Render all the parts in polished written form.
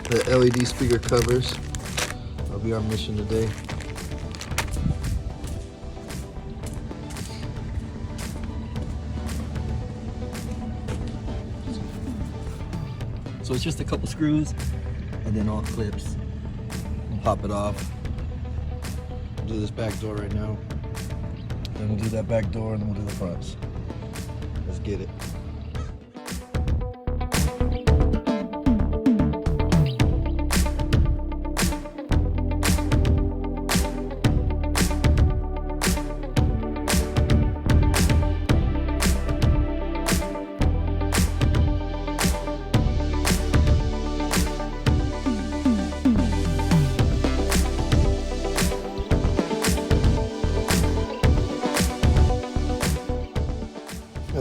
The LED speaker covers. That'll be our mission today. So it's just a couple screws and then all clips. We'll pop it off. Do this back door right now. Then we'll do that back door and then we'll do the fronts. Let's get it.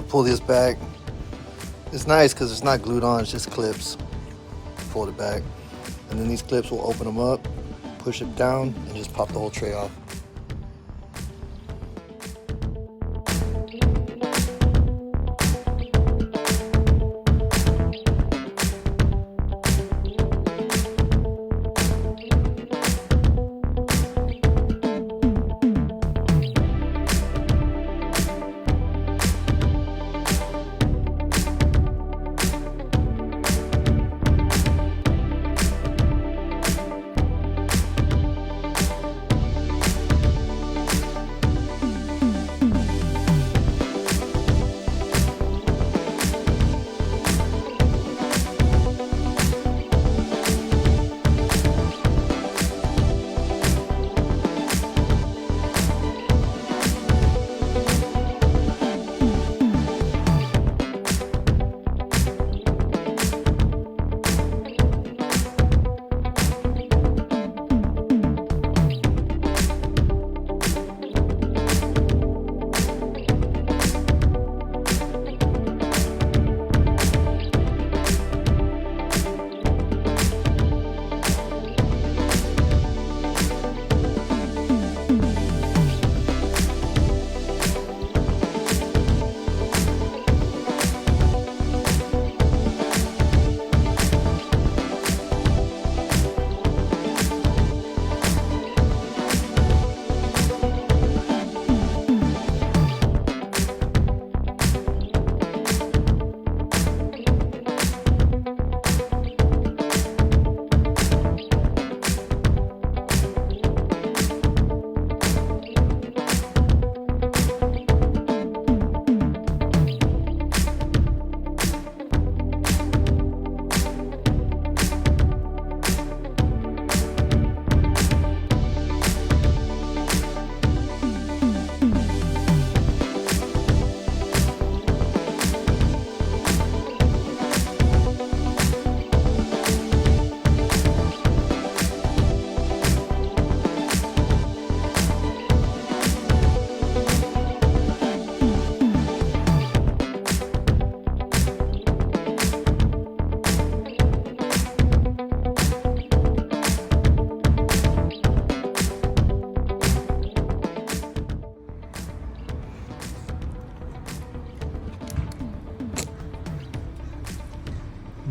Pull this back. It's nice because it's not glued on, it's just clips. Fold it back. And then these clips will open them up, push it down, and just pop the whole tray off.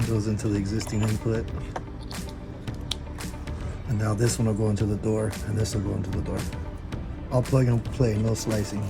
Goes into the existing input, and now this one will go into the door and this will go into the door. All plug and play, no slicing.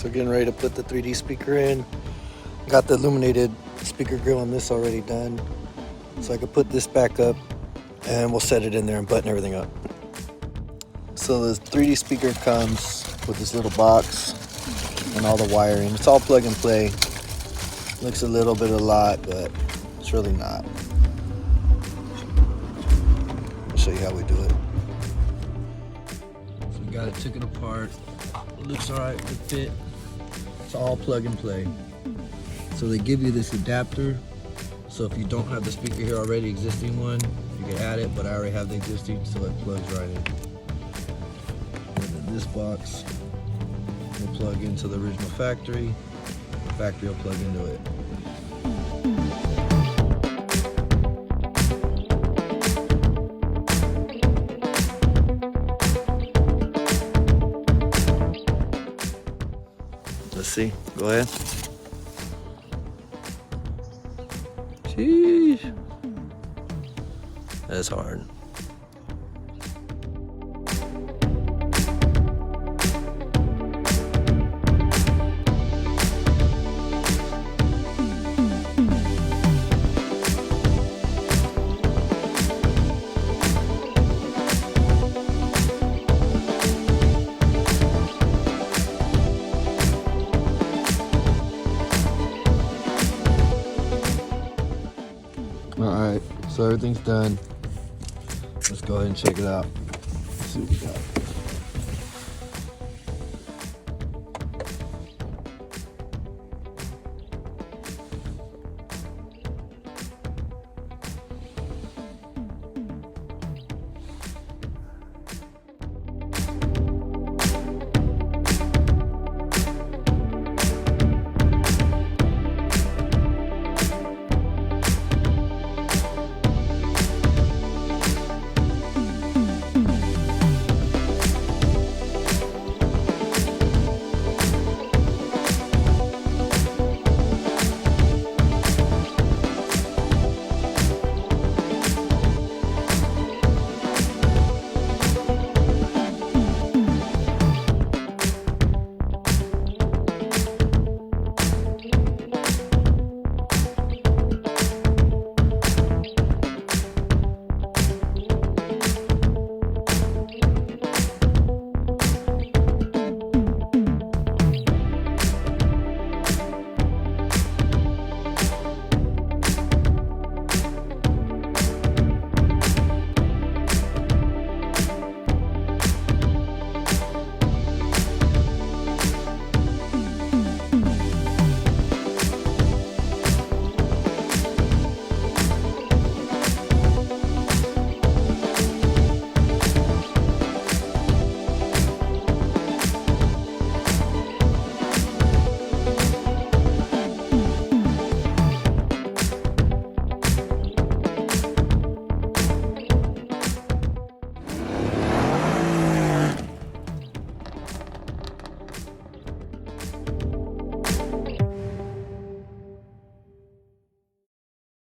We're getting ready to put the 3D speaker in. Got the illuminated speaker grill on this already done. So I could put this back up and we'll set it in there and button everything up. So the 3D speaker comes with this little box and all the wiring. It's all plug and play. Looks a little bit a lot, but it's really not. I'll show you how we do it. So we got it, took it apart. It looks all right, it fit. It's all plug and play. So they give you this adapter. So if you don't have the speaker here already, existing one, you can add it, but I already have the existing, so it plugs right in. And then this box will plug into the original factory. The factory will plug into it. Let's see, go ahead. Sheesh. That's hard. Alright, so everything's done. Let's go ahead and check it out. Let's see what we got.